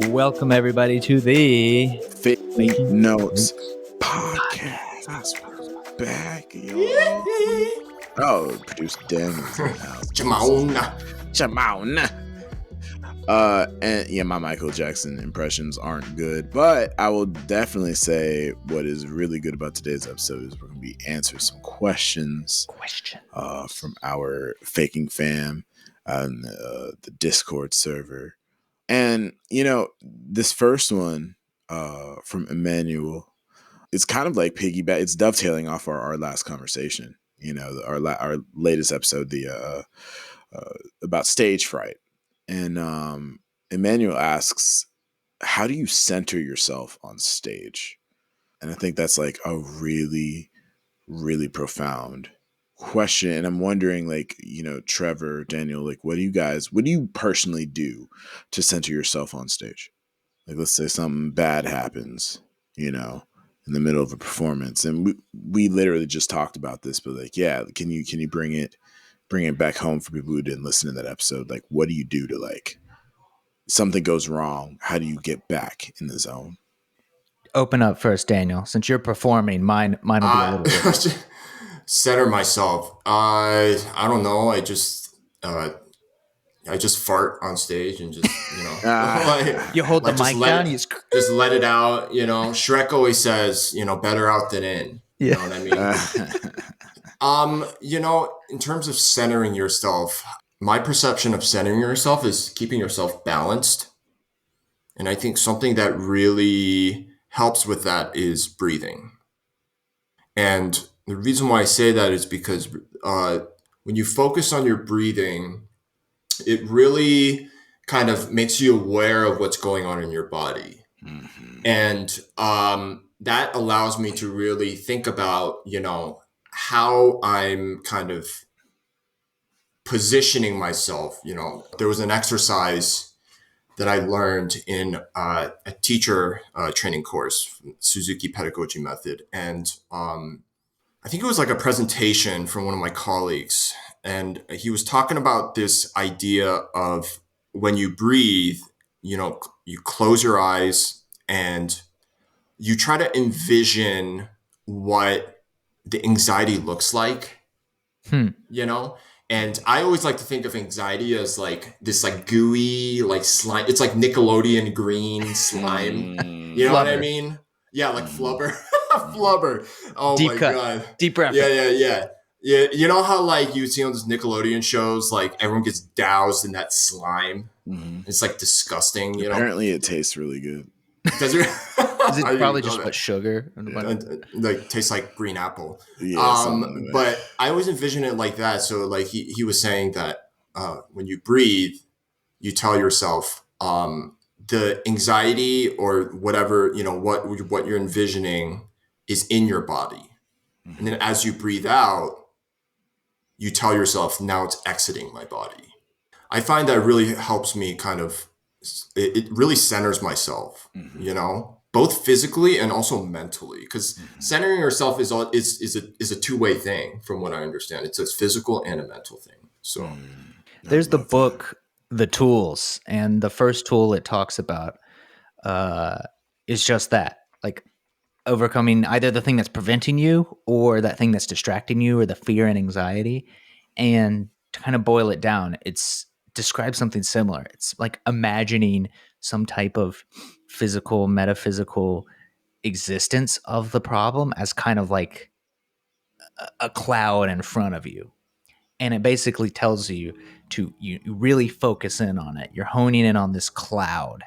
Welcome everybody to the Fake Notes podcast. Back, y'all. Oh, producer Daniel's in the house. Jamon. And yeah, my Michael Jackson impressions aren't good, but I will definitely say what is really good about today's episode is we're going to be answering some questions from our faking fam on the Discord server. And, you know, this first one from Emmanuel, it's kind of like piggyback. It's dovetailing off our last conversation, you know, our latest episode, the about stage fright. And Emmanuel asks, how do you center yourself on stage? And I think that's like a really, really profound question. And I'm wondering, like, you know, Trevor, Daniel, like, what do you personally do to center yourself on stage? Like, let's say something bad happens, you know, in the middle of a performance. And we literally just talked about this, but like, yeah, can you bring it back home for people who didn't listen to that episode? Like, what do you do to, like, something goes wrong? How do you get back in the zone? Open up first, Daniel. Since you're performing, mine will be a little bit. Center myself. I don't know. I just fart on stage and just, you know, you hold the mic down. Just let it out. You know, Shrek always says, you know, better out than in. You know what I mean? You know, in terms of centering yourself, my perception of centering yourself is keeping yourself balanced. And I think something that really helps with that is breathing. And the reason why I say that is because when you focus on your breathing, it really kind of makes you aware of what's going on in your body. Mm-hmm. And that allows me to really think about, you know, how I'm kind of positioning myself. You know, there was an exercise that I learned in a teacher training course, Suzuki Pedagogy Method. And I think it was like a presentation from one of my colleagues. And he was talking about this idea of when you breathe, you know, you close your eyes and you try to envision what the anxiety looks like, you know? And I always like to think of anxiety as like this like gooey, like slime. It's like Nickelodeon green slime. You know what I mean? Yeah, like flubber. Flubber. Oh Deep my cut. God. Deep breath. Yeah. You know how like you see on those Nickelodeon shows, like everyone gets doused in that slime. Mm-hmm. It's like disgusting, you know? Apparently it tastes really good. Does it? Is it probably just what sugar? Like tastes like green apple. Yeah, but I always envision it like that. So like he was saying that when you breathe, you tell yourself the anxiety or whatever, you know, what you're envisioning is in your body. Mm-hmm. And then as you breathe out, you tell yourself, now it's exiting my body. I find that really helps me kind of, it really centers myself, mm-hmm. you know, both physically and also mentally, because mm-hmm. centering yourself is a two-way thing from what I understand. It's a physical and a mental thing. So there's the book, The Tools, and the first tool it talks about is just that, like overcoming either the thing that's preventing you or that thing that's distracting you or the fear and anxiety. And to kind of boil it down, it's describe something similar. It's like imagining some type of physical, metaphysical existence of the problem as kind of like a cloud in front of you. And it basically tells you to you really focus in on it. You're honing in on this cloud.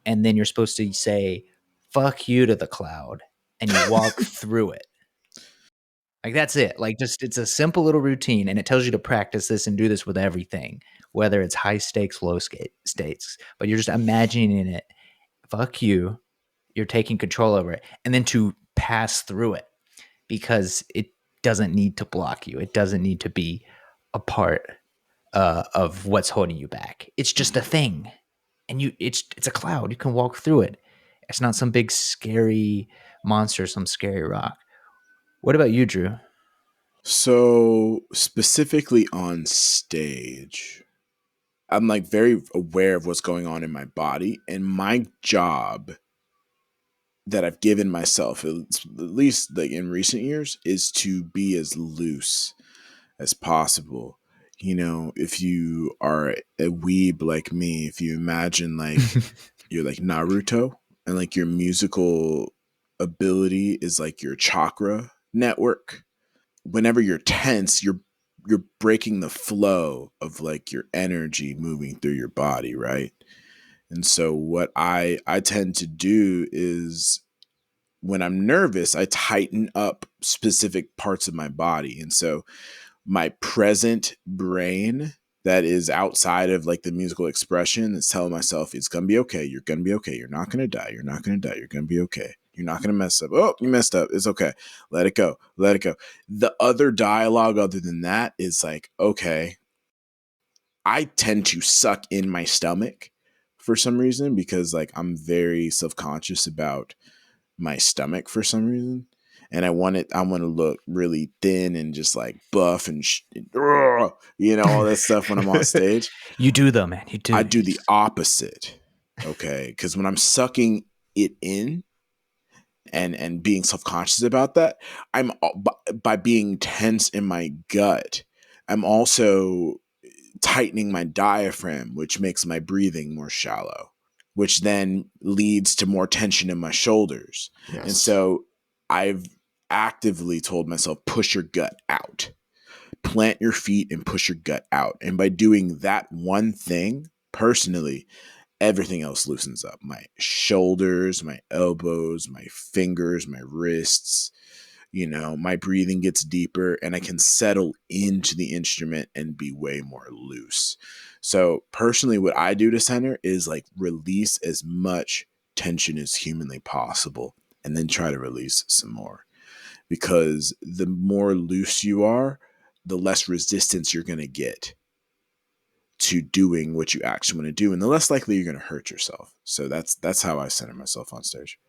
And then you're supposed to say, fuck you to the cloud. And you walk through it. Like, that's it. Like, just, it's a simple little routine, and it tells you to practice this and do this with everything, whether it's high stakes, low stakes, but you're just imagining it. Fuck you. You're taking control over it, and then to pass through it, because it doesn't need to block you. It doesn't need to be a part of what's holding you back. It's just a thing, and it's a cloud. You can walk through it. It's not some big scary monster, some scary rock. What about you, Drew? So specifically on stage, I'm like very aware of what's going on in my body, and my job that I've given myself, at least like in recent years, is to be as loose as possible. You know, if you are a weeb like me, if you imagine like you're like Naruto and like your musical ability is like your chakra network. Whenever you're tense, you're breaking the flow of like your energy moving through your body, right? And so what I tend to do is when I'm nervous, I tighten up specific parts of my body. And so my present brain that is outside of like the musical expression is telling myself it's gonna be okay. You're gonna be okay. You're not gonna die. You're not gonna die. You're gonna be okay. You're not gonna mess up. Oh, you messed up. It's okay. Let it go. Let it go. The other dialogue other than that is like, okay, I tend to suck in my stomach for some reason because like I'm very self-conscious about my stomach for some reason. And I want to look really thin and just like buff and all that stuff when I'm on stage. You do though, man. You do. I do the opposite. Okay. Because when I'm sucking it in and being self-conscious about that, I'm by being tense in my gut, I'm also tightening my diaphragm, which makes my breathing more shallow, which then leads to more tension in my shoulders. Yes. And so I've actively told myself, push your gut out, plant your feet and push your gut out. And by doing that one thing, personally, everything else loosens up. My shoulders, my elbows, my fingers, my wrists, my breathing gets deeper and I can settle into the instrument and be way more loose. So personally, what I do to center is like release as much tension as humanly possible and then try to release some more, because the more loose you are, the less resistance you're going to get to doing what you actually want to do, and the less likely you're going to hurt yourself. So that's how I center myself on stage.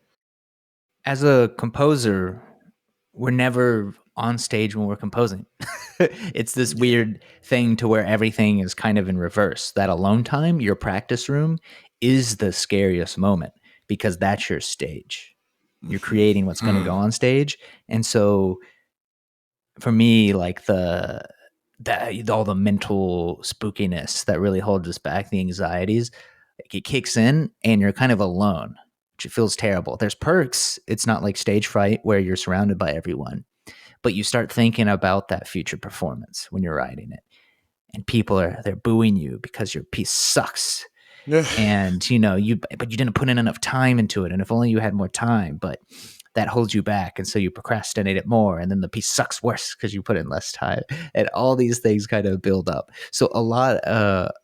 As a composer, we're never on stage when we're composing. It's this weird thing to where everything is kind of in reverse. That alone time, your practice room, is the scariest moment because that's your stage. You're creating what's going to go on stage. And so for me, like all the mental spookiness that really holds us back, the anxieties, like it kicks in and you're kind of alone, which it feels terrible. There's perks. It's not like stage fright where you're surrounded by everyone, but you start thinking about that future performance when you're writing it, and they're booing you because your piece sucks. And but you didn't put in enough time into it, and if only you had more time, but that holds you back, and so you procrastinate it more, and then the piece sucks worse because you put in less time, and all these things kind of build up. So a lot, at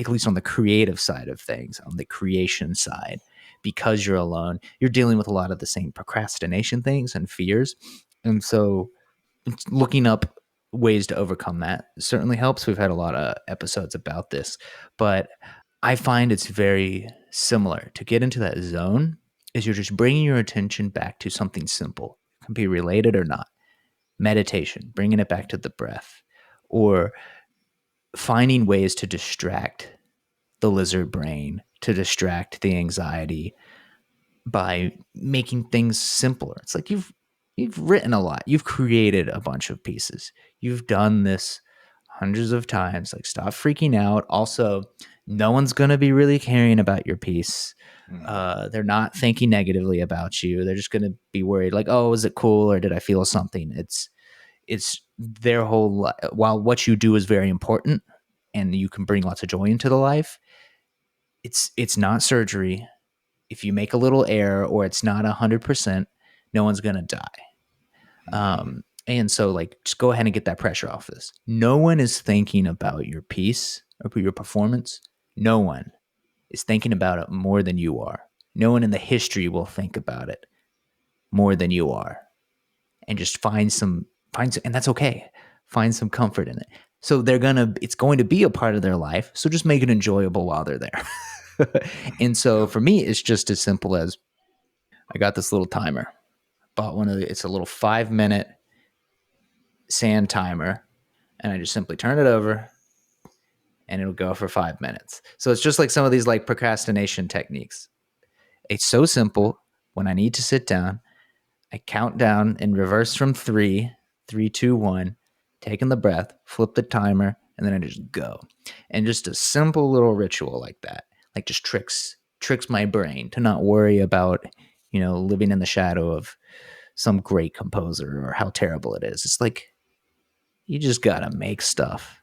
least on the creative side of things, on the creation side, because you're alone, you're dealing with a lot of the same procrastination things and fears, and so looking up ways to overcome that certainly helps. We've had a lot of episodes about this, but I find it's very similar. To get into that zone is you're just bringing your attention back to something simple. It can be related or not. Meditation, bringing it back to the breath, or finding ways to distract the lizard brain, to distract the anxiety by making things simpler. It's like you've written a lot. You've created a bunch of pieces. You've done this hundreds of times. Like, stop freaking out. Also, no one's going to be really caring about your piece. They're not thinking negatively about you. They're just going to be worried, like, oh, is it cool, or did I feel something? It's their whole while what you do is very important and you can bring lots of joy into the life, it's not surgery. If you make a little error or it's not 100%, no one's going to die. And so, like, just go ahead and get that pressure off this. No one is thinking about your piece or your performance. No one is thinking about it more than you are. No one in the history will think about it more than you are. And just find some, and that's okay. Find some comfort in it. So it's going to be a part of their life. So just make it enjoyable while they're there. And so for me, it's just as simple as I got this little timer. Bought it's a little 5-minute sand timer, and I just simply turn it over and it'll go for 5 minutes. So it's just like some of these like procrastination techniques. It's so simple. When I need to sit down, I count down in reverse from 3, 3, 2, 1, taking the breath, flip the timer, and then I just go. And just a simple little ritual like that, like just tricks my brain to not worry about, living in the shadow of some great composer or how terrible it is. It's like you just gotta make stuff.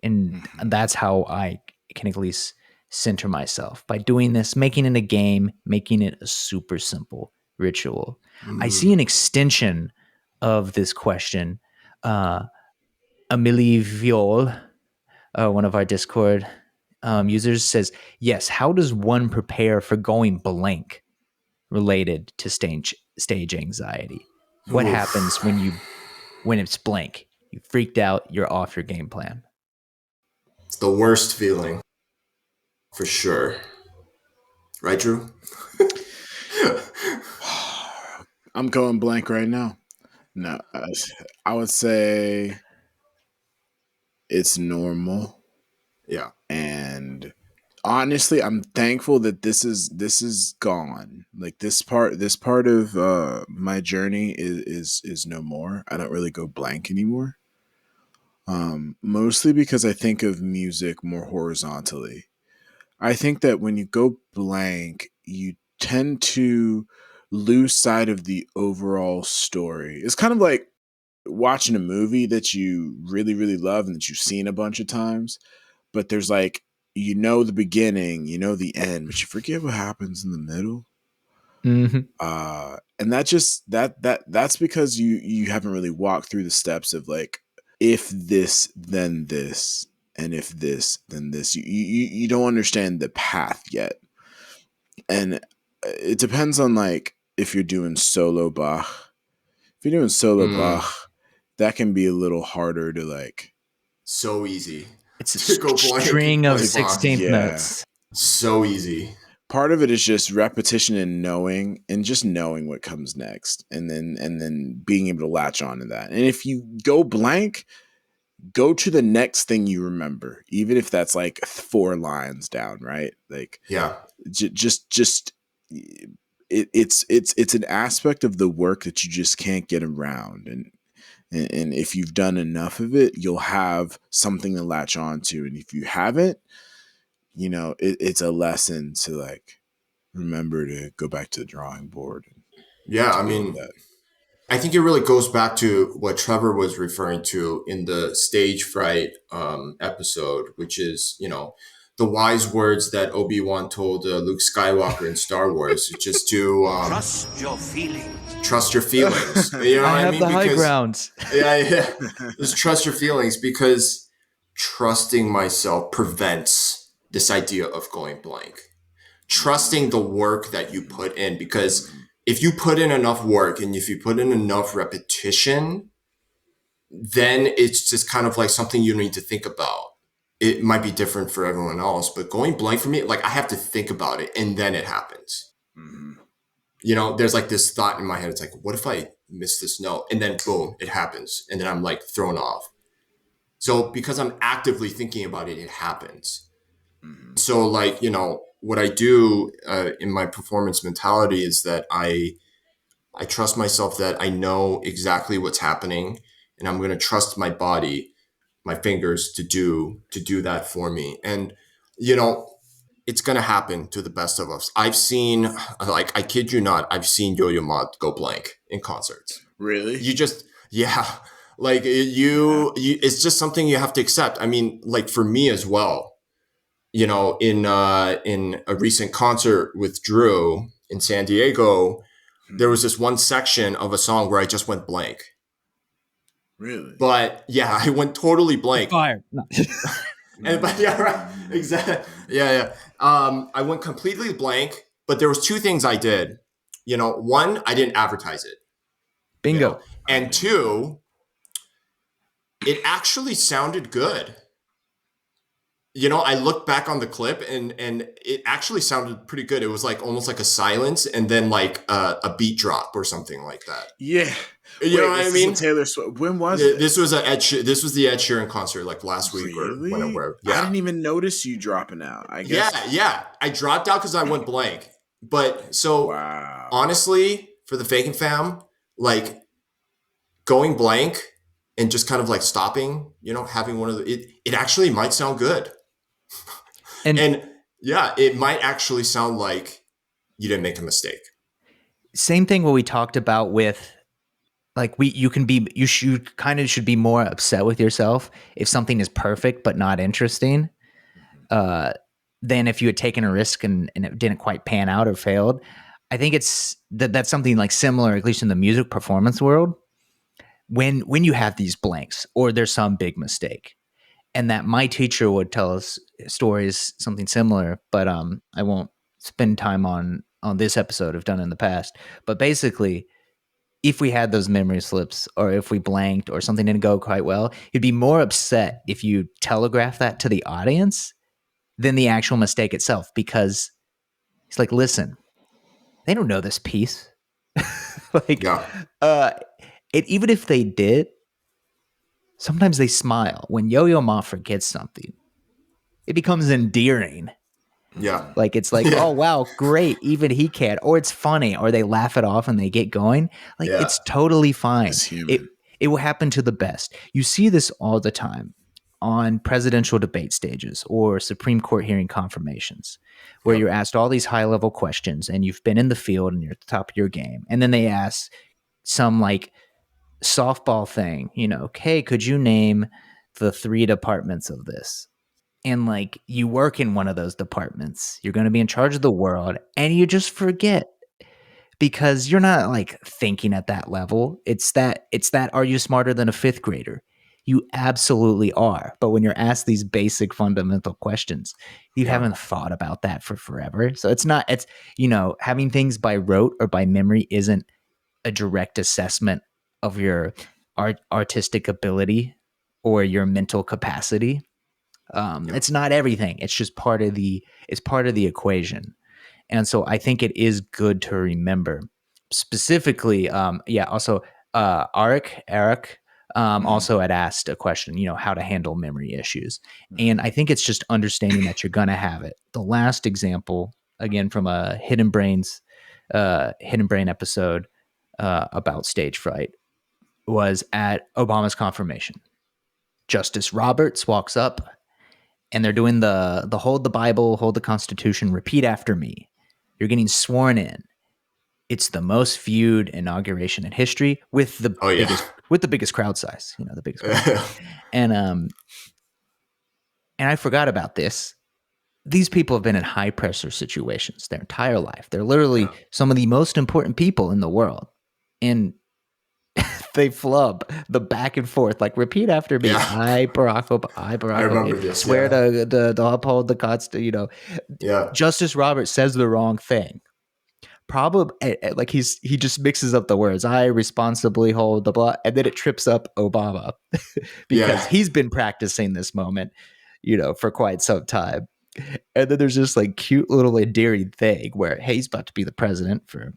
And that's how I can at least center myself by doing this, making it a game, making it a super simple ritual. I see an extension of this question. Amelie Viol, one of our Discord users, says, yes, how does one prepare for going blank related to stage anxiety? What happens when it's blank? You freaked out, you're off your game plan. It's the worst feeling, for sure. Right, Drew? I'm going blank right now. No, I would say it's normal. Yeah. And honestly, I'm thankful that this is gone. Like this part of my journey is no more. I don't really go blank anymore. Mostly because I think of music more horizontally. I think that when you go blank, you tend to lose sight of the overall story. It's kind of like watching a movie that you really, really love and that you've seen a bunch of times, but there's like, the beginning, the end, but you forget what happens in the middle. Mm-hmm. And that's because you haven't really walked through the steps of like, if this, then this, and if this, then this. You don't understand the path yet. And it depends on like if you're doing solo Bach. If you're doing solo Bach, that can be a little harder to like. So easy. It's to go blank. String of 16th notes. So easy. Part of it is just repetition and knowing what comes next, and then being able to latch on to that. And if you go blank, go to the next thing you remember, even if that's like 4 lines down, right? Like, yeah, it's an aspect of the work that you just can't get around. And if you've done enough of it, you'll have something to latch on to. And if you haven't, it's a lesson to like remember to go back to the drawing board. Yeah, I mean, I think it really goes back to what Trevor was referring to in the stage fright episode, which is, the wise words that Obi-Wan told Luke Skywalker in Star Wars, just to trust your feelings. Trust your feelings. You know I have the high ground. Yeah. Just trust your feelings, because trusting myself prevents this idea of going blank. Trusting the work that you put in, because if you put in enough work and if you put in enough repetition, then it's just kind of like something you need to think about. It might be different for everyone else, but going blank for me, like I have to think about it and then it happens. Mm-hmm. There's like this thought in my head. It's like, what if I miss this note? And then boom, it happens. And then I'm like thrown off. So because I'm actively thinking about it, it happens. Mm-hmm. So like, what I do in my performance mentality is that I trust myself that I know exactly what's happening, and I'm going to trust my body, my fingers to do that for me. And, it's going to happen to the best of us. I've seen, like, I kid you not, I've seen Yo-Yo Ma go blank in concerts. Really? Yeah. Like it's just something you have to accept. I mean, like for me as well, in a recent concert with Drew in San Diego, there was this one section of a song where I just went blank. Really? But yeah, I went totally blank. Fire. No. But yeah, right. Exactly. Yeah. I went completely blank, but there was 2 things I did. One, I didn't advertise it. Bingo. And 2, it actually sounded good. I looked back on the clip and it actually sounded pretty good. It was like almost like a silence and then like a beat drop or something like that. Yeah. You know what I was mean? this a Taylor Swift? When was it? This was this was the Ed Sheeran concert like last week or whenever. I didn't even notice you dropping out. I guess. Yeah. I dropped out because I went blank. But so Wow. honestly, for the Faking fam, like going blank and just kind of like stopping, having one of it actually might sound good. And yeah, it might actually sound like you didn't make a mistake. Same thing what we talked about with like you kind of should be more upset with yourself if something is perfect but not interesting than if you had taken a risk and it didn't quite pan out or failed. I think it's that's something like similar, at least in the music performance world, when you have these blanks or there's some big mistake. And that my teacher would tell us stories, something similar, but I won't spend time on this episode. I've done in the past. But basically, if we had those memory slips or if we blanked or something didn't go quite well, you'd be more upset if you telegraph that to the audience than the actual mistake itself, because it's like, listen, they don't know this piece. Even if they did, sometimes they smile. When Yo-Yo Ma forgets something, it becomes endearing. Yeah. Like, it's like, oh, wow, great. Even he can. Or it's funny. Or they laugh it off and they get going. Like, it's totally fine. It will happen to the best. You see this all the time on presidential debate stages or Supreme Court hearing confirmations, where you're asked all these high-level questions and you've been in the field and you're at the top of your game. And then they ask some, like, softball thing, hey, could you name the 3 departments of this? And like you work in one of those departments, you're going to be in charge of the world, and you just forget because you're not like thinking at that level. It's that are you smarter than a 5th grader? You absolutely are. But when you're asked these basic fundamental questions, you haven't thought about that for forever. So it's having things by rote or by memory isn't a direct assessment of your artistic ability or your mental capacity. It's not everything. It's just part of the equation. And so I think it is good to remember specifically. Also, Eric also had asked a question, how to handle memory issues. And I think it's just understanding that you're going to have it. The last example, again, from a Hidden Brain episode about stage fright, was at Obama's confirmation. Justice Roberts walks up, and they're doing the hold the Bible, hold the Constitution, repeat after me. You're getting sworn in. It's the most viewed inauguration in history with the biggest crowd size, the biggest crowd size. And I forgot about this. These people have been in high pressure situations their entire life. They're literally some of the most important people in the world. And they flub the back and forth, like repeat after me. I, Barack Obama, I remember this. Swear to uphold the Constitution. Justice Roberts says the wrong thing. Probably like he just mixes up the words. I responsibly hold the blah, and then it trips up Obama because he's been practicing this moment, for quite some time. And then there's this like cute little endearing thing where, hey, he's about to be the president for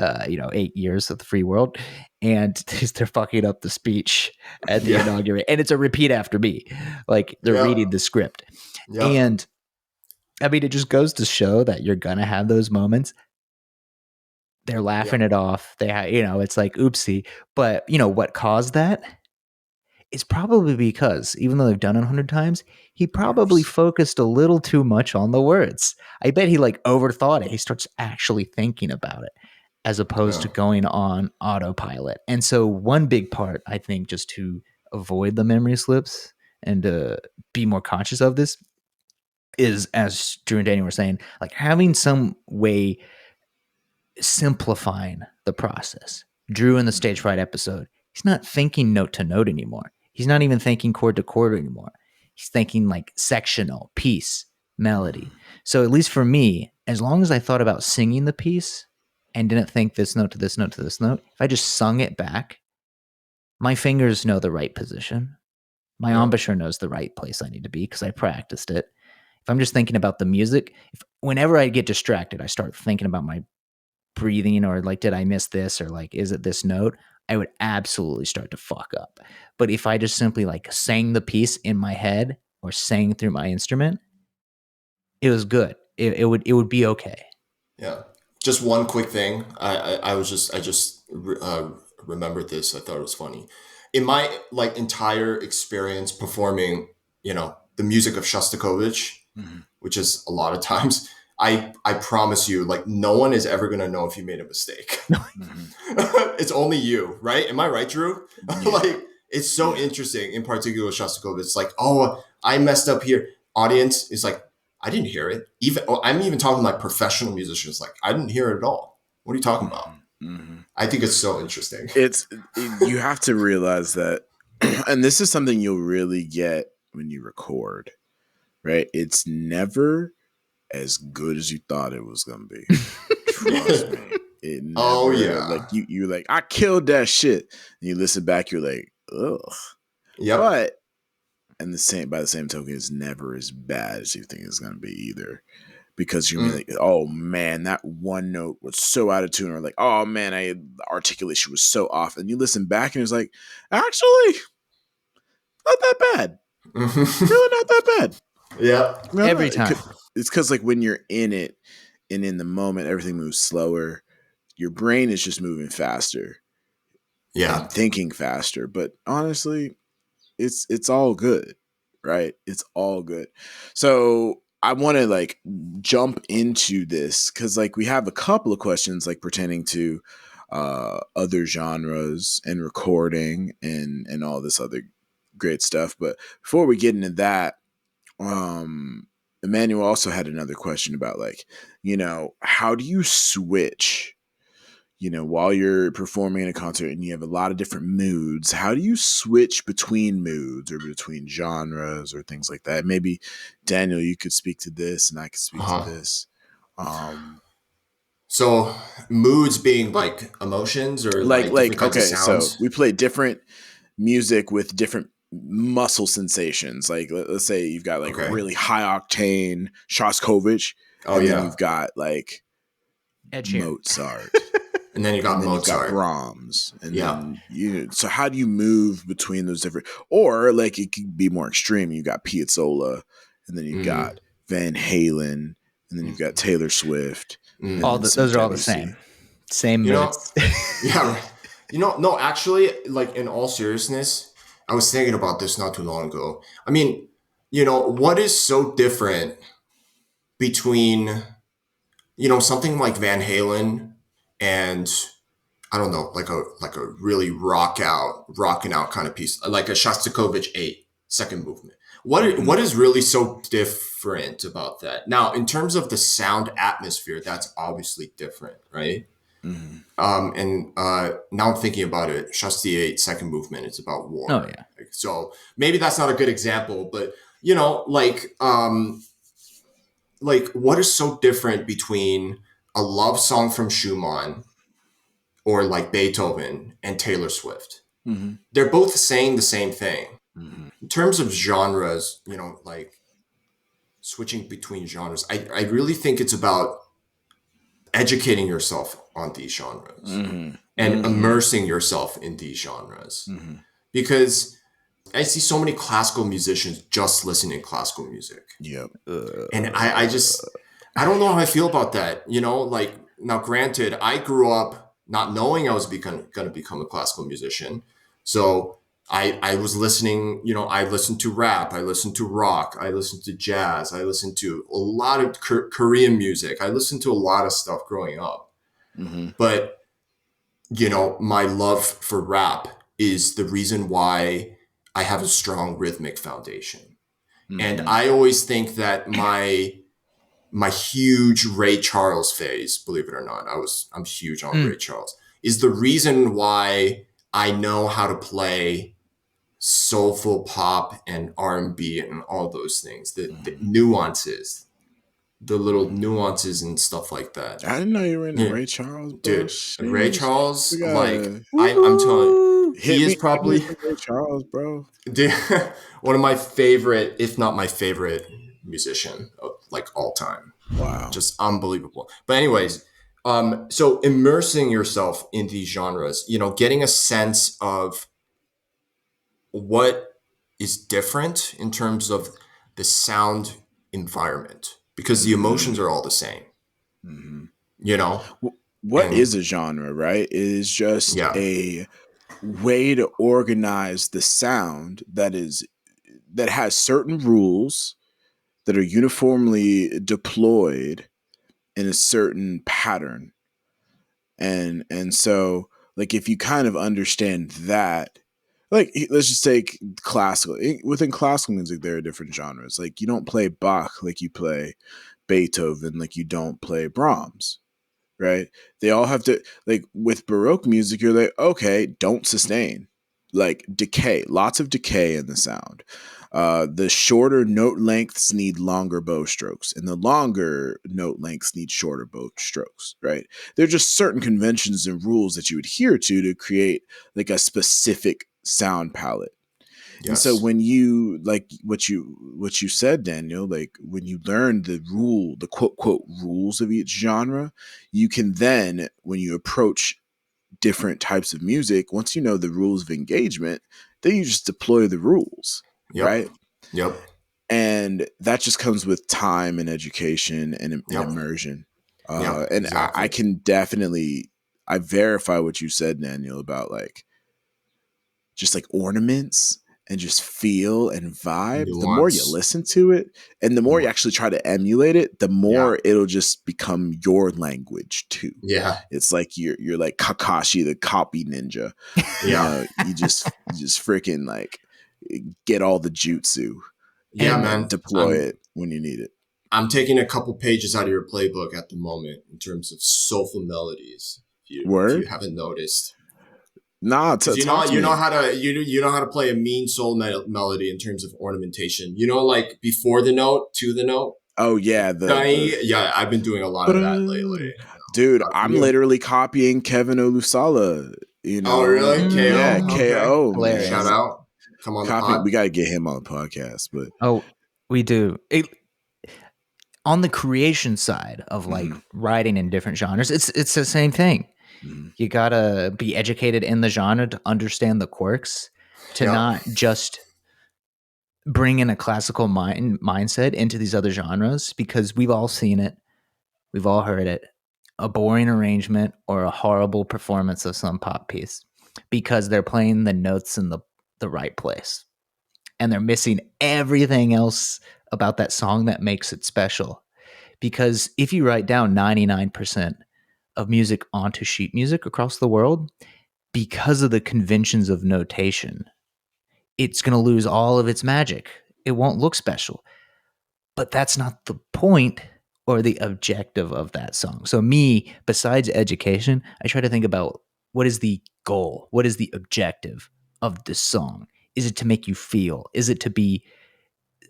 8 years of the free world, and they're fucking up the speech at the inauguration, and it's a repeat after me, like they're reading the script. And I mean, it just goes to show that you're gonna have those moments. They're laughing it off. They it's like oopsie, but what caused that? It's probably because even though they've done it 100 times, he probably focused a little too much on the words. I bet he like overthought it. He starts actually thinking about it, as opposed to going on autopilot. And so one big part, I think, just to avoid the memory slips and to be more conscious of this is, as Drew and Daniel were saying, like having some way simplifying the process. Drew in the Stage Fright episode, he's not thinking note to note anymore. He's not even thinking chord to chord anymore. He's thinking like sectional, piece, melody. So at least for me, as long as I thought about singing the piece and didn't think this note to this note to this note, if I just sung it back, my fingers know the right position. My embouchure knows the right place I need to be because I practiced it. If I'm just thinking about the music, whenever I get distracted, I start thinking about my breathing or like, did I miss this? Or like, is it this note? I would absolutely start to fuck up. But if I just simply like sang the piece in my head or sang through my instrument, it was good. It would be okay. Yeah. Just one quick thing. I just remembered this. I thought it was funny. In my like entire experience performing, the music of Shostakovich, which is a lot of times, I promise you, like no one is ever gonna know if you made a mistake. It's only you, right? Am I right, Drew? Yeah. Like it's so interesting. In particular, with Shostakovich, it's like, oh, I messed up here. Audience is like, I didn't hear it. I'm even talking like professional musicians. Like, I didn't hear it at all. What are you talking about? I think it's so interesting. You have to realize that, and this is something you'll really get when you record, right? It's never as good as you thought it was gonna be. Trust me. It never, Oh, yeah. like you're like, I killed that shit. And you listen back, you're like, ugh. Yep. But by the same token, it's never as bad as you think it's gonna be either. Because you're like, oh man, that one note was so out of tune, or like, oh man, the articulation was so off. And you listen back and it's like, actually, not that bad. Really not that bad. Yeah. Every time. It's because like when you're in it and in the moment, everything moves slower. Your brain is just moving faster. Yeah. And thinking faster. But honestly, it's all good, right? It's all good. So I want to like jump into this because like we have a couple of questions like pertaining to other genres and recording and all this other great stuff. But before we get into that, Emmanuel also had another question about like, how do you switch, while you're performing in a concert and you have a lot of different moods, how do you switch between moods or between genres or things like that? Maybe Daniel, you could speak to this and I could speak to this. So moods being like emotions or like different kinds okay, of sounds. so we play different music with different muscle sensations. Like let's say you've got like really high octane Shostakovich, and then you've got like Mozart. And then you got Mozart. You've got Brahms. And then so how do you move between those different, or like it could be more extreme. You got Piazzolla, and then you've got Van Halen, and then you've got Taylor Swift. Those are all the same. Same moods. Yeah. No, actually, like in all seriousness, I was thinking about this not too long ago. I mean, what is so different between, something like Van Halen and I don't know, like a really rocking out kind of piece, like a Shostakovich 8 second movement. What is really so different about that? Now, in terms of the sound atmosphere, that's obviously different, right? And now I'm thinking about it. Shosti 8 second movement, it's about war. Oh yeah. So maybe that's not a good example, but like what is so different between a love song from Schumann or like Beethoven and Taylor Swift? They're both saying the same thing. In terms of genres, like switching between genres, I really think it's about educating yourself on these genres and immersing yourself in these genres. Because I see so many classical musicians just listening to classical music. Yep. And I don't know how I feel about that. Like now granted, I grew up not knowing I was going to become a classical musician. So I was listening, I listened to rap, I listened to rock, I listened to jazz, I listened to a lot of Korean music. I listened to a lot of stuff growing up. But, my love for rap is the reason why I have a strong rhythmic foundation. And I always think that my huge Ray Charles phase, believe it or not, I'm huge on Ray Charles, is the reason why I know how to play soulful pop and R&B and all those things, the nuances, the little nuances and stuff like that. I didn't know you were into Ray Charles, bro. Dude. Jeez. Ray Charles, like I'm telling you, he is probably Ray Charles, bro. Dude, one of my favorite, if not my favorite musician of like all time. Wow. Just unbelievable. But anyways, So immersing yourself in these genres, getting a sense of what is different in terms of the sound environment, because the emotions are all the same, Mm-hmm. you know? What And is a genre, right? It is just yeah, a way to organize the sound that has certain rules that are uniformly deployed in a certain pattern. And so like if you kind of understand that, like let's just take classical. Within classical music there are different genres. Like you don't play Bach like you play Beethoven, like you don't play Brahms, right? They all have to, like with Baroque music, you're like, okay, don't sustain. Like decay, lots of decay in the sound. The shorter note lengths need longer bow strokes, and the longer note lengths need shorter bow strokes, right? There are just certain conventions and rules that you adhere to create like a specific sound palette. And so yes, when you like what you said, Daniel, like when you learn the quote quote rules of each genre, you can then, when you approach different types of music, once you know the rules of engagement, then you just deploy the rules, yep, right? yep, And that just comes with time and education and yep, immersion. yep, And I exactly. can definitely I verify what you said, Daniel, about like just like ornaments and just feel and vibe. The more you Nuance, listen to it and the more you nuance. actually try to emulate it, the Yeah, more it'll just become your language too. yeah, It's like you're like Kakashi the copy ninja. You yeah, know, you just freaking like get all the jutsu yeah, and And then man. deploy it when you need it. I'm taking a couple pages out of your playbook at the moment in terms of soulful melodies. If you Word? haven't noticed, Nah, because talk to you know me. how to you know how to play a mean soul melody in terms of ornamentation. Like before the note, to the note. Oh yeah, the Yeah, I've been doing a lot of that lately. dude, Talk to I'm you. literally copying Kevin Olusala. You Oh, know, really? yeah, KO. Okay. KO Shout hilarious. man. out. Come on the Copying. We pod. got to get him on the podcast, but Oh, we do. On the creation side of like mhm, writing in different genres, it's the same thing. mhm. You gotta be educated in the genre to understand the quirks, to Yep. not just bring in a classical mindset into these other genres, because we've all seen it, we've all heard it, a boring arrangement or a horrible performance of some pop piece because they're playing the notes in the right place and they're missing everything else about that song that makes it special. Because if you write down 99% of music onto sheet music across the world, because of the conventions of notation, it's going to lose all of its magic. It won't look special. But that's not the point or the objective of that song. So, me, besides education, I try to think about what is the goal? What is the objective of this song? Is it to make you feel? Is it to be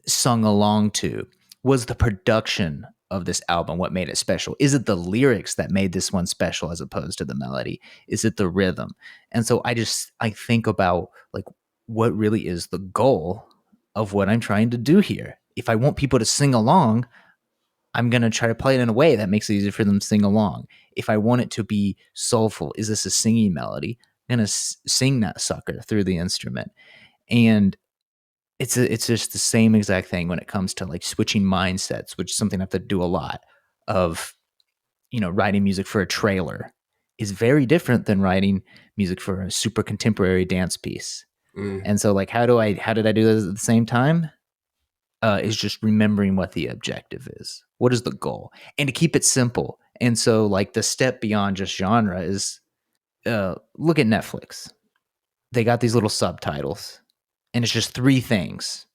sung along to? Was the production of this album what made it special? Is it the lyrics that made this one special as opposed to the melody? Is it the rhythm? And so I think about like what really is the goal of what I'm trying to do here. If I want people to sing along, I'm going to try to play it in a way that makes it easy for them to sing along. If I want it to be soulful, is this a singing melody? I'm going to sing that sucker through the instrument. And it's just the same exact thing when it comes to like switching mindsets, which is something I have to do a lot of. Writing music for a trailer is very different than writing music for a super contemporary dance piece. Mm. And so, like, how did I do this at the same time? Is just remembering what the objective is. What is the goal? And to keep it simple. And so, like, the step beyond just genre is look at Netflix. They got these little subtitles, and it's just three things.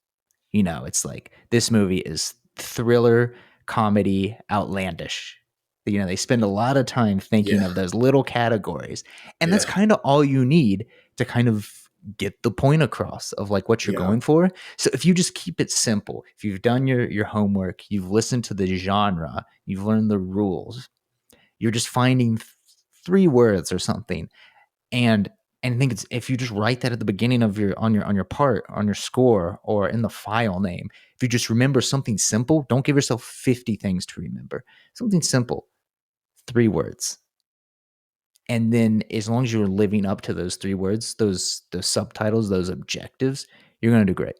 It's like this movie is thriller, comedy, outlandish. They spend a lot of time thinking Yeah. of those little categories. And that's Yeah. kind of all you need to kind of get the point across of like what you're Yeah. going for. So if you just keep it simple, if you've done your homework, you've listened to the genre, you've learned the rules, you're just finding three words or something. And I think it's if you just write that at the beginning of your part, on your score, or in the file name, if you just remember something simple, don't give yourself 50 things to remember. Something simple. 3 words. And then as long as you're living up to those 3 words, those subtitles, those objectives, you're going to do great.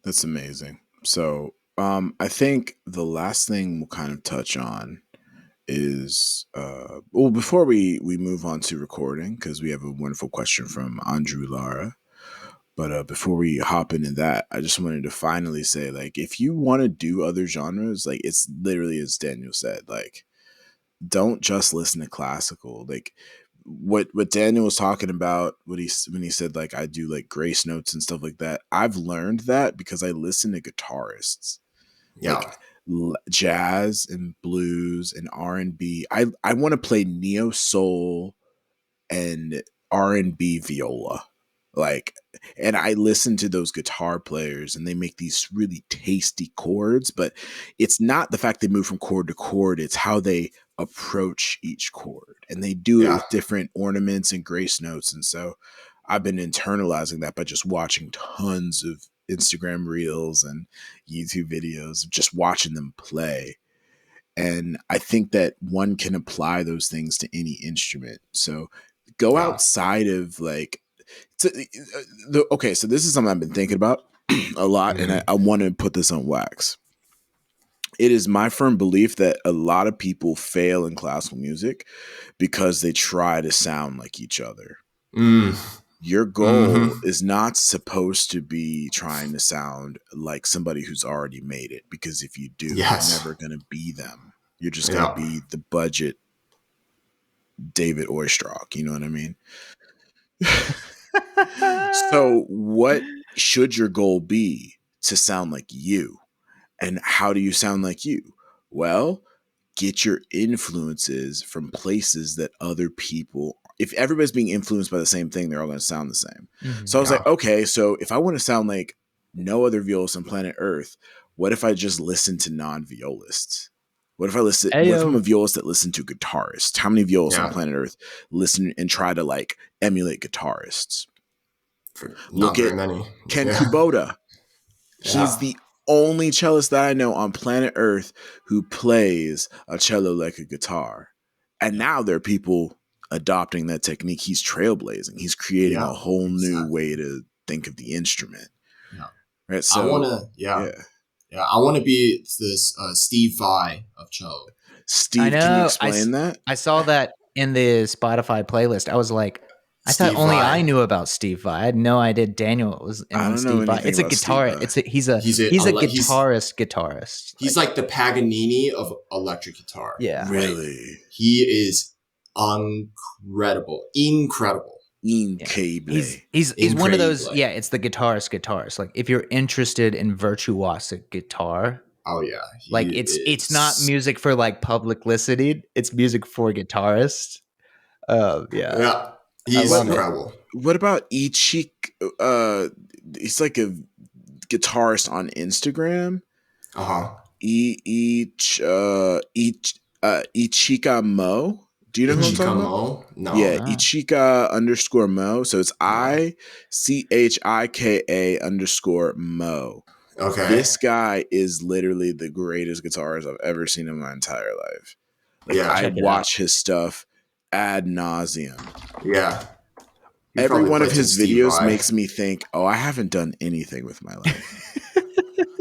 That's amazing. So, I think the last thing we'll kind of touch on is well, before we move on to recording, because we have a wonderful question from Andrew Lara. But before we hop into that, I just wanted to finally say, like, if you want to do other genres, like, it's literally as Daniel said, like, don't just listen to classical. Like, what Daniel was talking about, when he said, like, I do like grace notes and stuff like that. I've learned that because I listen to guitarists, like jazz and blues and R&B. I want to play neo soul and R&B viola, like, and I listen to those guitar players and they make these really tasty chords, but it's not the fact they move from chord to chord, it's how they approach each chord, and they do it with different ornaments and grace notes. And so I've been internalizing that by just watching tons of Instagram reels and YouTube videos, just watching them play. And I think that one can apply those things to any instrument. So go outside of like, okay, so this is something I've been thinking about a lot, and I want to put this on wax. It is my firm belief that a lot of people fail in classical music because they try to sound like each other. Your goal is not supposed to be trying to sound like somebody who's already made it, because if you do, you're never going to be them. You're just going to be the budget David Oistrakh. You know what I mean? So what should your goal be? To sound like you. And how do you sound like you? Well, get your influences from places that other people, if everybody's being influenced by the same thing, they're all going to sound the same. So I was like, okay, so if I want to sound like no other violist on planet Earth, what if I just listen to non-violists? What if I'm a violist that listen to guitarists? How many violists on planet Earth listen and try to like emulate guitarists? Not very many. Ken Kubota. He's the only cellist that I know on planet Earth who plays a cello like a guitar. And now there are people adopting that technique. He's trailblazing. He's creating a whole new way to think of the instrument. Right. So I want to be this Steve Vai of cello. Steve, can you explain that? I saw that in the Spotify playlist. I was like, I thought only I knew about Steve Vai. I had no idea Daniel was in Steve Vai. It's a guitar. He's a guitarist. He's like the Paganini of electric guitar. Yeah, really. He is incredible. Incredible. He's one of those. Yeah, it's the guitarist. Like if you're interested in virtuosic guitar. Oh yeah, like it's not music for like publicity. It's music for guitarists. Yeah. He's incredible. What about Ichik? He's like a guitarist on Instagram. Ichika Mo. Do you know who I'm talking about? No. Yeah, Ichika_Mo. So it's ICHIKA_Mo. Okay. This guy is literally the greatest guitarist I've ever seen in my entire life. Like, I watch his stuff ad nauseum. Yeah. Every one of his videos makes me think, oh, I haven't done anything with my life.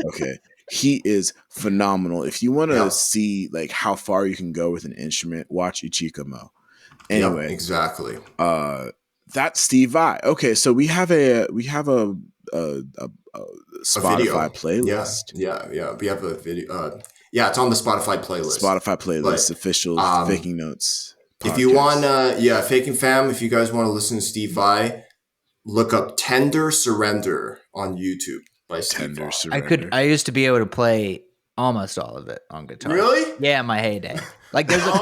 Okay. He is phenomenal. If you want to see like how far you can go with an instrument, watch Ichika Mo. Anyway, exactly. That's Steve Vai. Okay, so we have a Spotify playlist. Yeah. We have a video. It's on the Spotify playlist. Official Faking Notes podcast. If you want, Faking Fam, if you guys want to listen to Steve Vai, look up Tender Surrender on YouTube by Steve Vai. I used to be able to play almost all of it on guitar. Really? Yeah, in my heyday. Like there's a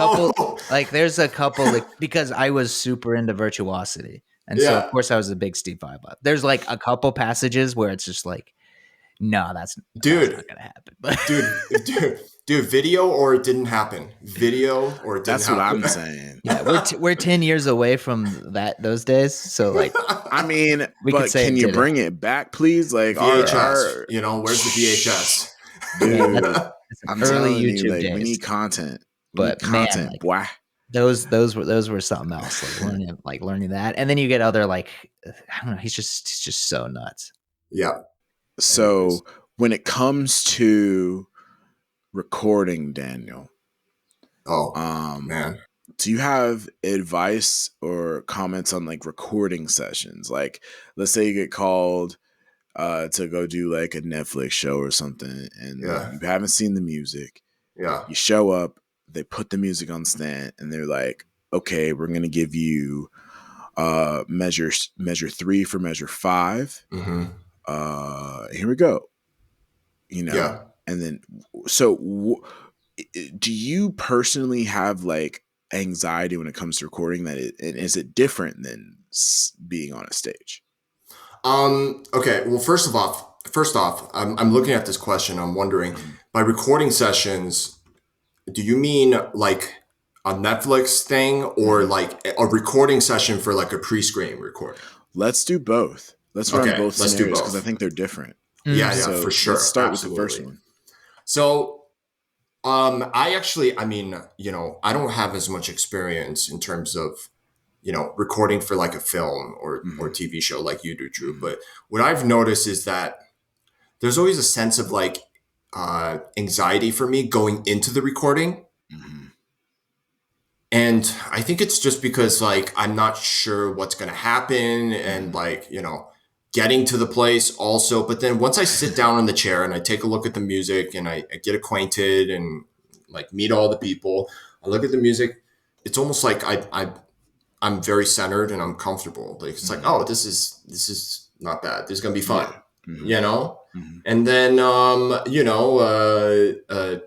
couple because I was super into virtuosity. And so of course I was a big Steve Vai buff. There's like a couple passages where it's just like, no, that's not gonna happen. Dude, video or it didn't happen. That's what I'm saying. Yeah, we're 10 years away from those days. So like, I mean, but can you bring it back, please? Like VHS, where's the VHS? Dude, I'm early telling YouTube you, like, days. we need content. Boy, like, those were something else. Like learning that, and then you get other like I don't know. He's just so nuts. Yeah. So Anyways. when it comes to recording, Daniel, Man. do you have advice or comments on like recording sessions? Like, let's say you get called to go do like a Netflix show or something, and Yeah. you haven't seen the music. Yeah. You show up, they put the music on stand, and they're like, "Okay, we're gonna give you measure 3 for measure 5. Mm-hmm. Here we go." You know, Yeah. and then do you personally have like anxiety when it comes to recording? And is it different than being on a stage? Okay. Well, first off, I'm looking at this question. I'm wondering, by recording sessions, do you mean like a Netflix thing or like a recording session for like a pre-screen recording? Let's do both. Let's run Okay, both let's do scenarios because I both. think they're different. Yeah, Mhm. yeah, So for sure. let's start Absolutely. with the first one. So, I mean, I don't have as much experience in terms of, recording for like a film or TV show like you do, Drew. But what I've noticed is that there's always a sense of like anxiety for me going into the recording. And I think it's just because like I'm not sure what's going to happen and like, getting to the place also. But then once I sit down in the chair and I take a look at the music and I get acquainted and like meet all the people, I look at the music, it's almost like I'm very centered and I'm comfortable. Like it's like, oh, this is not bad. This is going to be fun, And then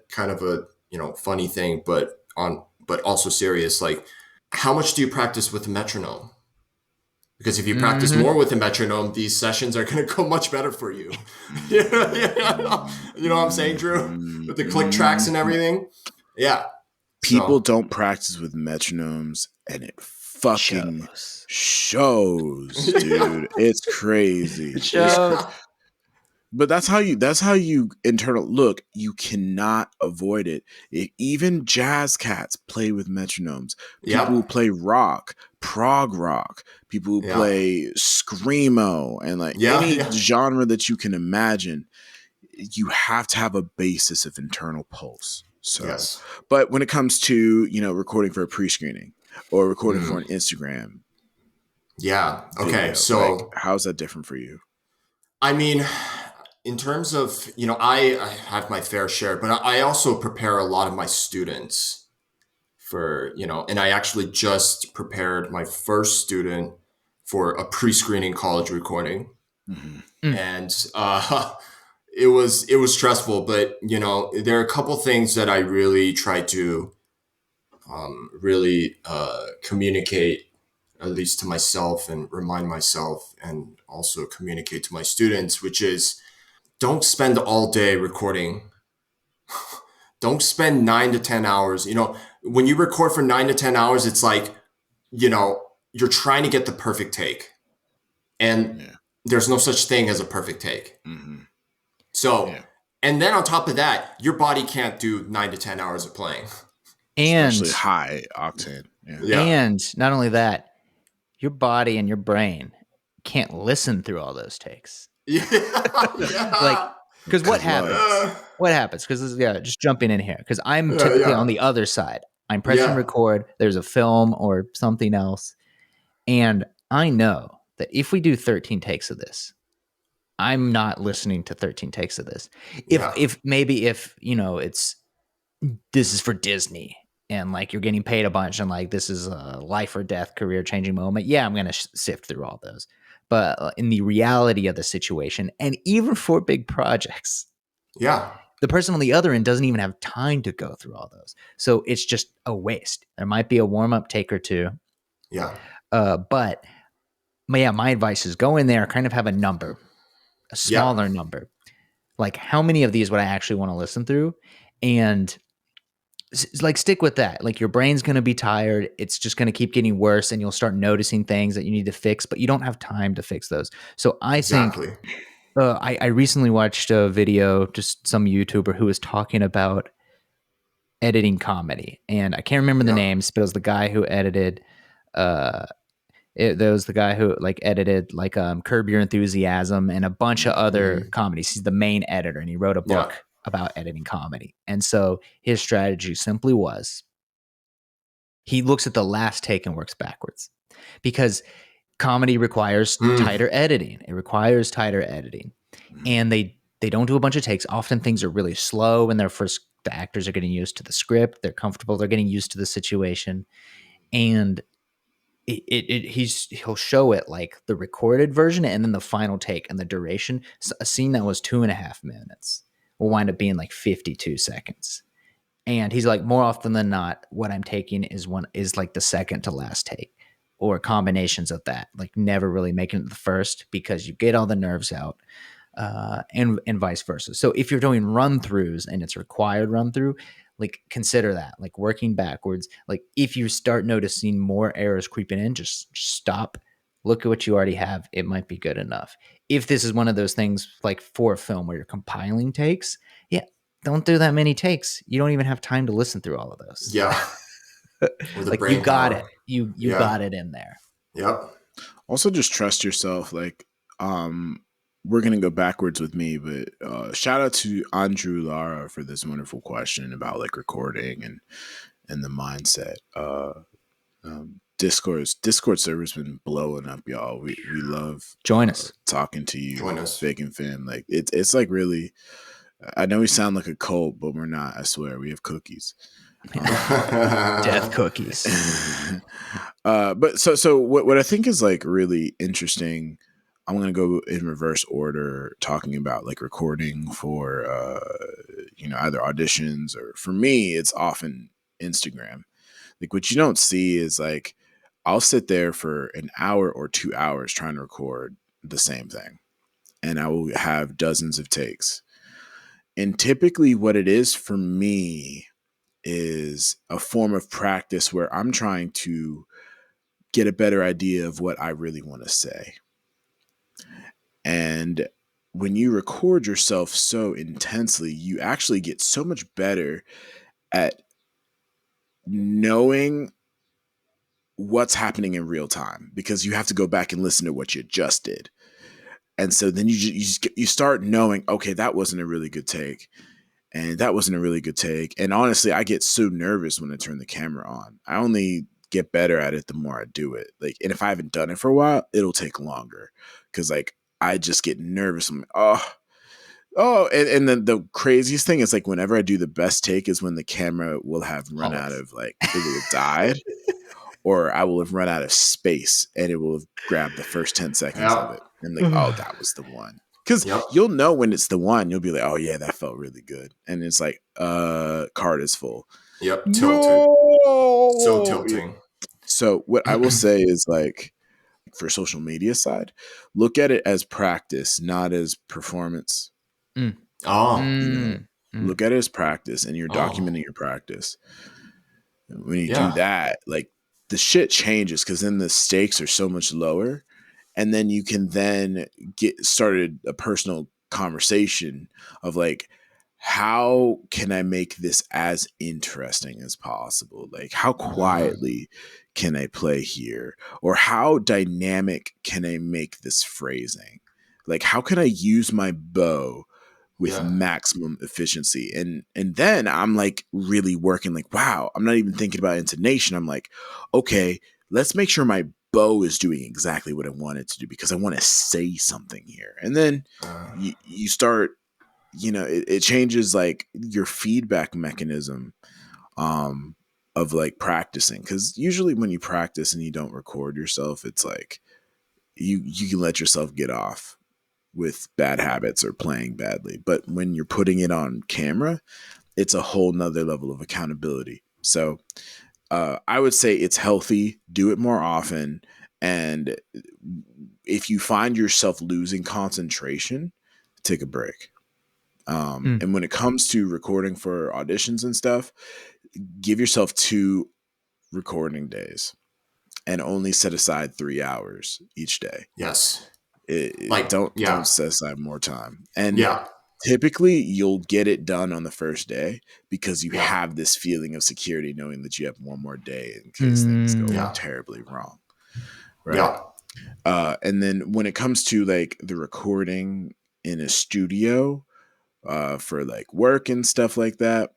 kind of a funny thing, but also serious. Like, how much do you practice with the metronome? Because if you practice more with the metronome, these sessions are going to go much better for you. You know what I'm saying, Drew? With the click tracks and everything. Yeah. People don't practice with metronomes, and it fucking shows, dude. It's crazy. It shows. But that's how you internal look. You cannot avoid it. Even jazz cats play with metronomes. People who play rock, prog rock, people who play screamo, and like any genre that you can imagine, you have to have a basis of internal pulse. So, but when it comes to recording for a pre-screening or recording for an Instagram, okay, video, so like, how's that different for you? I mean, in terms of, I have my fair share, but I also prepare a lot of my students for, and I actually just prepared my first student for a pre-screening college recording. And it was stressful, but, there are a couple things that I really try to really communicate, at least to myself, and remind myself, and also communicate to my students, which is, don't spend all day recording. Don't spend 9 to 10 hours. When you record for 9 to 10 hours, it's like, you're trying to get the perfect take. And there's no such thing as a perfect take. So, and then on top of that, your body can't do 9 to 10 hours of playing. And especially high octane. And not only that, your body and your brain can't listen through all those takes. Like, because what happens? What happens? Because just jumping in here, because I'm typically on the other side. I'm pressing record. There's a film or something else, and I know that if we do 13 takes of this, I'm not listening to 13 takes of this. If it's this is for Disney and like you're getting paid a bunch and like this is a life or death career changing moment, I'm going to sift through all those. But in the reality of the situation, and even for big projects, the person on the other end doesn't even have time to go through all those. So it's just a waste. There might be a warm-up take or two. But my advice is go in there, kind of have a number, a smaller number. Like, how many of these would I actually want to listen through? And like, stick with that. Like, your brain's going to be tired. It's just going to keep getting worse, and you'll start noticing things that you need to fix, but you don't have time to fix those. So I think I recently watched a video, just some YouTuber who was talking about editing comedy, and I can't remember the names, but it was the guy who edited. There was the guy who like edited like Curb Your Enthusiasm and a bunch of other comedies. He's the main editor, and he wrote a book about editing comedy. And so his strategy simply was he looks at the last take and works backwards, because comedy requires tighter editing. It requires tighter editing, and they don't do a bunch of takes. Often things are really slow when the actors are getting used to the script. They're comfortable. They're getting used to the situation, and he'll show it like the recorded version and then the final take and the duration. So a scene that was 2.5 minutes will wind up being like 52 seconds. And he's like, more often than not, what I'm taking is like the second to last take or combinations of that, like never really making it the first, because you get all the nerves out. And vice versa. So if you're doing run throughs and it's required run through, like consider that, like working backwards. Like if you start noticing more errors creeping in, just stop, look at what you already have. It might be good enough. If this is one of those things like for a film where you're compiling takes, yeah, don't do that many takes. You don't even have time to listen through all of those. Yeah. Like you got it. You got it in there. Yep. Also just trust yourself. Like, we're going to go backwards with me, but shout out to Andrew Lara for this wonderful question about like recording and the mindset. Discord server's been blowing up, y'all. We love join us talking to you. Join us. Big and Finn. Like it's like really, I know we sound like a cult, but we're not. I swear, we have cookies. Death cookies. But so what I think is like really interesting, I'm going to go in reverse order talking about like recording for either auditions, or for me it's often Instagram. Like what you don't see is like I'll sit there for an hour or 2 hours trying to record the same thing, and I will have dozens of takes. And typically what it is for me is a form of practice where I'm trying to get a better idea of what I really want to say. And when you record yourself so intensely, you actually get so much better at knowing what's happening in real time, because you have to go back and listen to what you just did. And so then you start knowing, okay, that wasn't a really good take. And that wasn't a really good take. And honestly, I get so nervous when I turn the camera on. I only get better at it the more I do it. Like, and if I haven't done it for a while, it'll take longer, because like I just get nervous. I'm like, and then the craziest thing is like whenever I do the best take is when the camera will have run out of like, it will have died, or I will have run out of space and it will have grabbed the first 10 seconds of it. And like, oh, that was the one. Because you'll know when it's the one. You'll be like, oh yeah, that felt really good. And it's like, card is full. Yep, tilted. No! So tilting. So what I will say is like, for social media side, look at it as practice, not as performance. Look at it as practice, and you're documenting your practice. When you do that, like the shit changes, because then the stakes are so much lower. And then you can then get started a personal conversation of like, how can I make this as interesting as possible? Like, how quietly can I play here? Or how dynamic can I make this phrasing? Like, how can I use my bow with maximum efficiency? And then I'm like really working like, wow, I'm not even thinking about intonation. I'm like, okay, let's make sure my bow is doing exactly what I want it to do, because I want to say something here. And then you start, it changes like your feedback mechanism of like practicing. Because usually when you practice and you don't record yourself, it's like you can let yourself get off with bad habits or playing badly. But when you're putting it on camera, it's a whole nother level of accountability. So I would say it's healthy. Do it more often. And if you find yourself losing concentration, take a break. And when it comes to recording for auditions and stuff, give yourself 2 recording days and only set aside 3 hours each day. Yes. Don't set aside more time. And typically you'll get it done on the first day because you have this feeling of security knowing that you have one more day in case things go terribly wrong. Right. And then when it comes to like the recording in a studio for like work and stuff like that,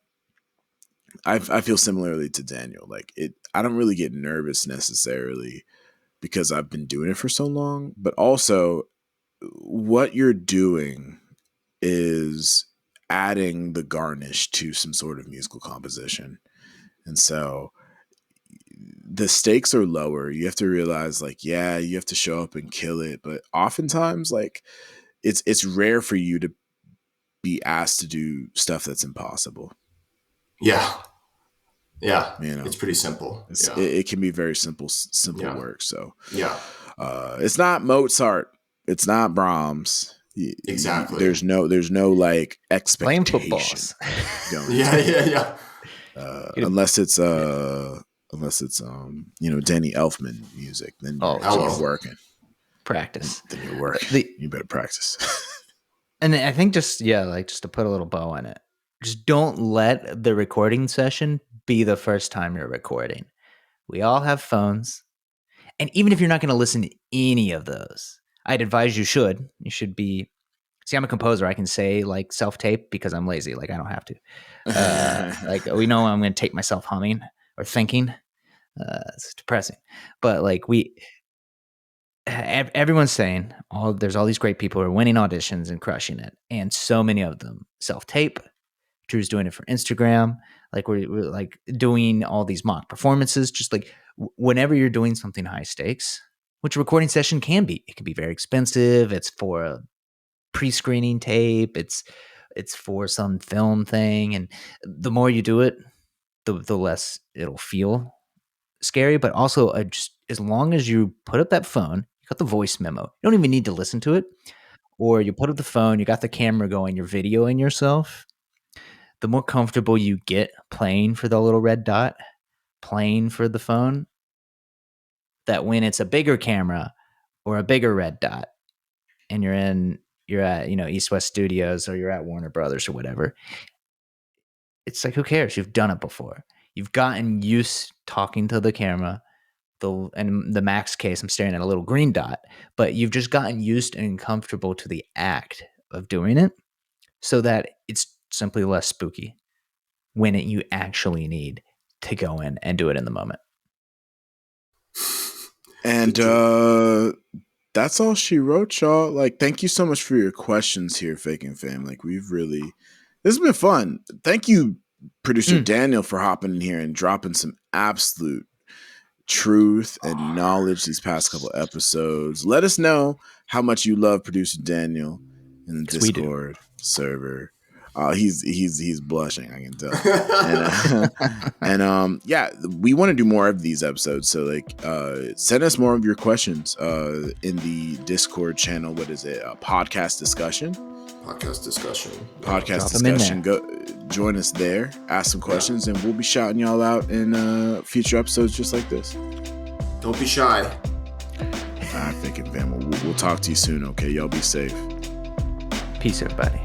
I feel similarly to Daniel. Like I don't really get nervous necessarily because I've been doing it for so long, but also what you're doing is adding the garnish to some sort of musical composition. And so the stakes are lower. You have to realize like, yeah, you have to show up and kill it. But oftentimes like it's rare for you to be asked to do stuff that's impossible. Yeah. Yeah. You know, it's pretty simple. It can be very simple work. So it's not Mozart. It's not Brahms. Exactly. There's no like expectation. Playing footballs. Yeah. Unless it's Danny Elfman music, then you're working. Practice. Then you're working. You better practice. And I think just to put a little bow on it, just don't let the recording session be the first time you're recording. We all have phones. And even if you're not going to listen to any of those, I'd advise you should. You should be. See, I'm a composer. I can say like self-tape because I'm lazy. Like I don't have to. Like we know I'm going to tape myself humming or thinking. It's depressing. But like everyone's saying there's all these great people who are winning auditions and crushing it, and so many of them self-tape. Drew's doing it for Instagram. Like we're like doing all these mock performances. Just like whenever you're doing something high stakes, which a recording session can be, it can be very expensive. It's for a pre-screening tape. It's for some film thing, and the more you do it, the less it'll feel scary. But also, just as long as you put up that phone, you got the voice memo. You don't even need to listen to it, or you put up the phone, you got the camera going, you're videoing yourself. The more comfortable you get playing for the little red dot, playing for the phone, that when it's a bigger camera or a bigger red dot, and you're at East West Studios or you're at Warner Brothers or whatever, it's like, who cares? You've done it before. You've gotten used talking to the camera. And in the Max case, I'm staring at a little green dot, but you've just gotten used and comfortable to the act of doing it, so that it's simply less spooky when you actually need to go in and do it in the moment. And that's all she wrote, y'all. Like, thank you so much for your questions here, Faking Fam. Like, this has been fun. Thank you, producer Daniel, for hopping in here and dropping some absolute truth and knowledge these past couple episodes. Let us know how much you love producer Daniel in the Discord server. He's blushing, I can tell. And we want to do more of these episodes. So like, send us more of your questions in the Discord channel. What is it? Podcast discussion. Go join us there. Ask some questions, and we'll be shouting y'all out in future episodes just like this. Don't be shy. I think, fam. We'll talk to you soon. Okay, y'all be safe. Peace, everybody.